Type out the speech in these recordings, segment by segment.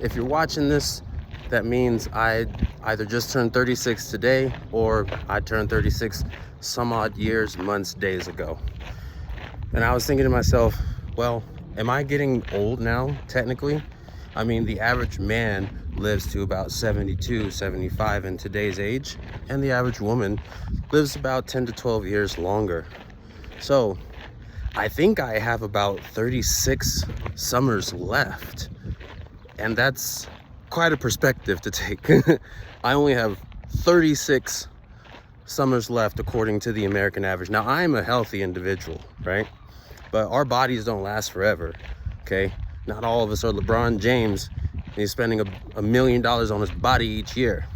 if you're watching this, that means I either just turned 36 today or I turned 36 some odd years, months, days ago. And I was thinking to myself, well, am I getting old now, technically? I mean, the average man lives to about 72, 75 in today's age, and the average woman lives about 10 to 12 years longer. So I think I have about 36 summers left, and that's quite a perspective to take. I only have 36 summers left according to the American average. Now, I'm a healthy individual, right? But our bodies don't last forever, okay? Not all of us are LeBron James. He's spending $1 million on his body each year.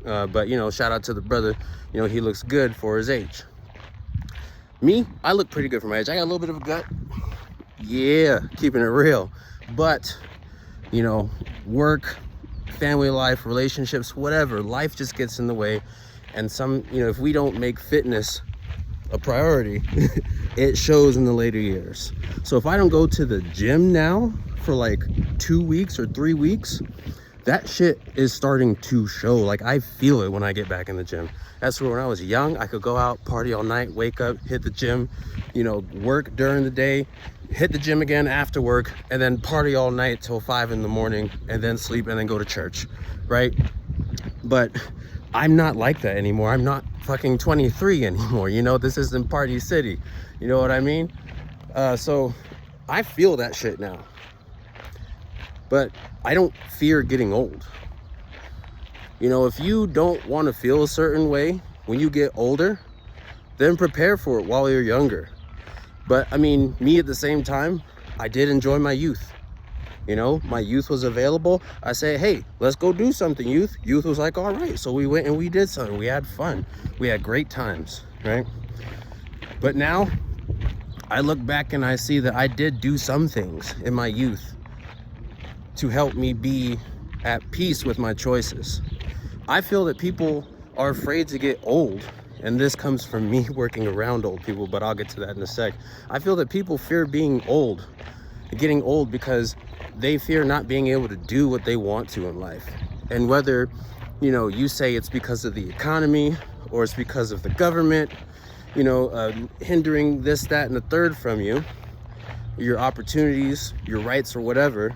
But, you know, shout out to the brother. You know, he looks good for his age. Me, I look pretty good for my age. I got a little bit of a gut. Yeah, keeping it real. But, you know, work, family life, relationships, whatever, life just gets in the way. And you know, if we don't make fitness a priority, it shows in the later years. So if I don't go to the gym now for like 2 weeks or 3 weeks, that shit is starting to show. Like, I feel it when I get back in the gym. That's where when I was young, I could go out, party all night, wake up, hit the gym, you know, work during the day, hit the gym again after work, and then party all night till 5 in the morning, and then sleep, and then go to church, right? But I'm not like that anymore. I'm not fucking 23 anymore. You know, this isn't Party City. You know what I mean? So I feel that shit now. But I don't fear getting old. You know, if you don't want to feel a certain way when you get older, then prepare for it while you're younger. But I mean, me at the same time, I did enjoy my youth. You know, my youth was available. I said, hey, let's go do something, youth. Youth was like, all right. So we went and we did something. We had fun. We had great times, right? But now I look back and I see that I did do some things in my youth to help me be at peace with my choices. I feel that people are afraid to get old. And this comes from me working around old people, but I'll get to that in a sec. I feel that people fear being old, getting old, because they fear not being able to do what they want to in life. And whether, you know, you say it's because of the economy or it's because of the government, you know, hindering this, that, and the third from you, your opportunities, your rights, or whatever,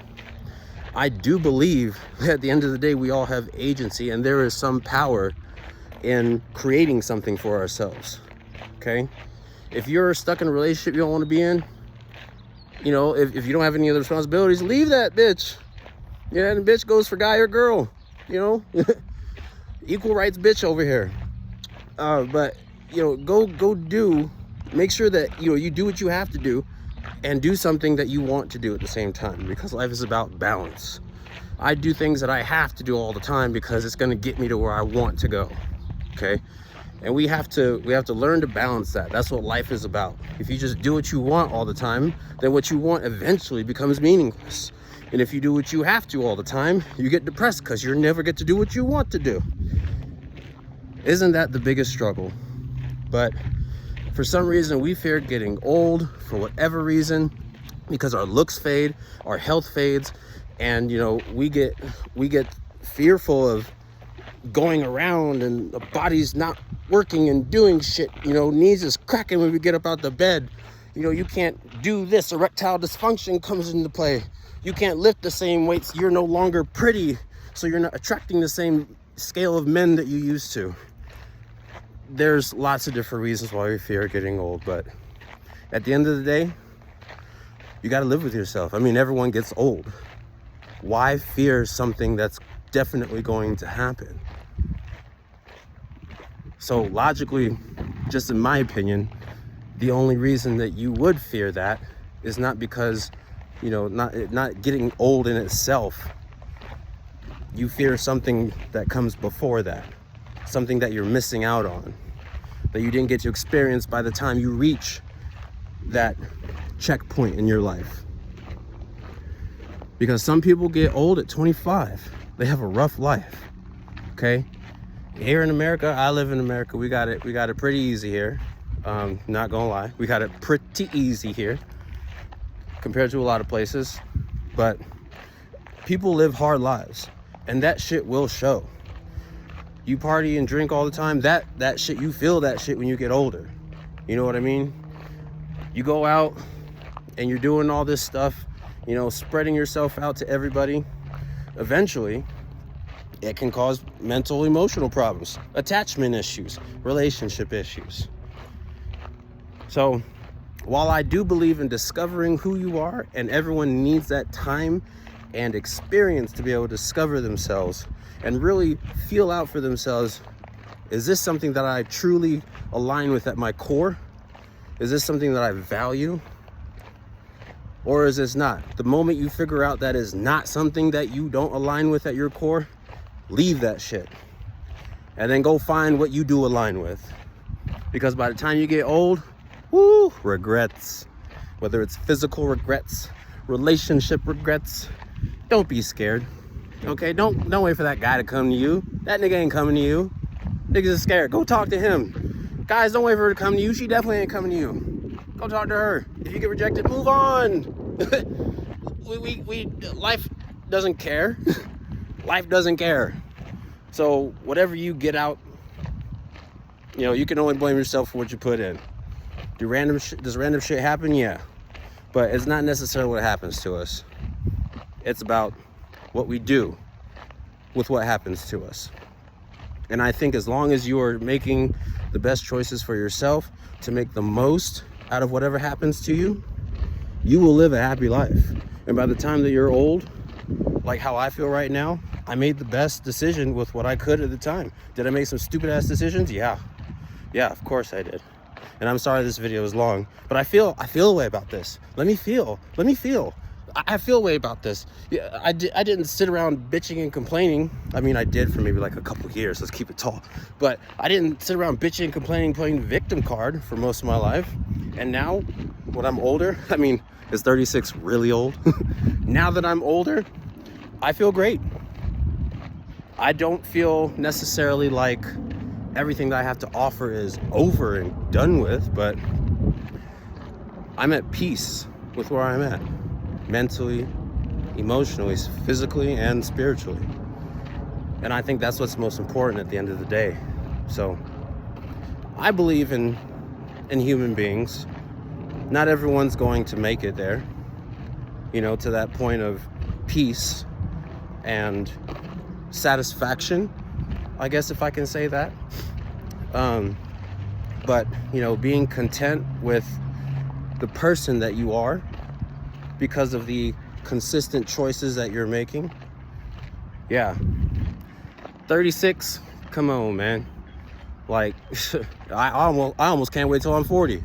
I do believe that at the end of the day, we all have agency, and there is some power in creating something for ourselves, okay? If you're stuck in a relationship you don't want to be in, you know, if you don't have any other responsibilities, leave that bitch. Yeah, and the bitch goes for guy or girl, you know? Equal rights bitch over here. But, you know, go make sure that, you know, you do what you have to do and do something that you want to do at the same time, because life is about balance. I do things that I have to do all the time because it's going to get me to where I want to go, okay? And we have to learn to balance that. That's what life is about. If you just do what you want all the time, then what you want eventually becomes meaningless. And if you do what you have to all the time, you get depressed because you never get to do what you want to do. Isn't that the biggest struggle? But for some reason, we fear getting old for whatever reason, because our looks fade, our health fades, and, you know, we get fearful of going around and the body's not working and doing shit, you know, knees is cracking when we get up out the bed. You know, you can't do this, erectile dysfunction comes into play. You can't lift the same weights, you're no longer pretty, so you're not attracting the same scale of men that you used to. There's lots of different reasons why we fear getting old, but at the end of the day, you got to live with yourself. I mean, everyone gets old. Why fear something that's definitely going to happen? So logically, just in my opinion, the only reason that you would fear that is not because, you know, not getting old in itself. You fear something that comes before that, something that you're missing out on, that you didn't get to experience by the time you reach that checkpoint in your life. Because some people get old at 25. They have a rough life, okay? Here in America, I live in America, we got it pretty easy here. Not gonna lie, we got it pretty easy here compared to a lot of places. But People live hard lives, and that shit will show. You party and drink all the time, that shit, you feel that shit when you get older. You know what I mean? You go out and you're doing all this stuff, you know, spreading yourself out to everybody. Eventually, it can cause mental, emotional problems, attachment issues, relationship issues. So, while I do believe in discovering who you are, and everyone needs that time and experience to be able to discover themselves and really feel out for themselves, is this something that I truly align with at my core? Is this something that I value? Or is this not? The moment you figure out that is not something that you don't align with at your core, leave that shit. And then go find what you do align with. Because by the time you get old, woo, regrets. Whether it's physical regrets, relationship regrets, don't be scared. Okay, don't wait for that guy to come to you. That nigga ain't coming to you. Niggas is scared. Go talk to him. Guys, don't wait for her to come to you. She definitely ain't coming to you. Go talk to her. If you get rejected, move on. Life doesn't care. Life doesn't care. So whatever you get out, you know, you can only blame yourself for what you put in. Does random shit happen? Yeah. But it's not necessarily what happens to us. It's about what we do with what happens to us. And I think as long as you are making the best choices for yourself to make the most out of whatever happens to you, you will live a happy life. And by the time that you're old, like how I feel right now, I made the best decision with what I could at the time. Did I make some stupid ass decisions? Yeah, of course I did. And I'm sorry this video is long, but I feel a way about this. Let me feel. I feel a way about this. Yeah, I didn't sit around bitching and complaining. I mean, I did for maybe like a couple years. Let's keep it tall. But I didn't sit around bitching and complaining, playing victim card for most of my life. And now, when I'm older, I mean, is 36 really old? Now that I'm older, I feel great. I don't feel necessarily like everything that I have to offer is over and done with, but I'm at peace with where I'm at. Mentally, emotionally, physically, and spiritually. And I think that's what's most important at the end of the day. So I believe in human beings. Not everyone's going to make it there, you know, to that point of peace and satisfaction, I guess, if I can say that. But, you know, being content with the person that you are because of the consistent choices that you're making. Yeah. 36, come on, man. Like, I almost can't wait till I'm 40.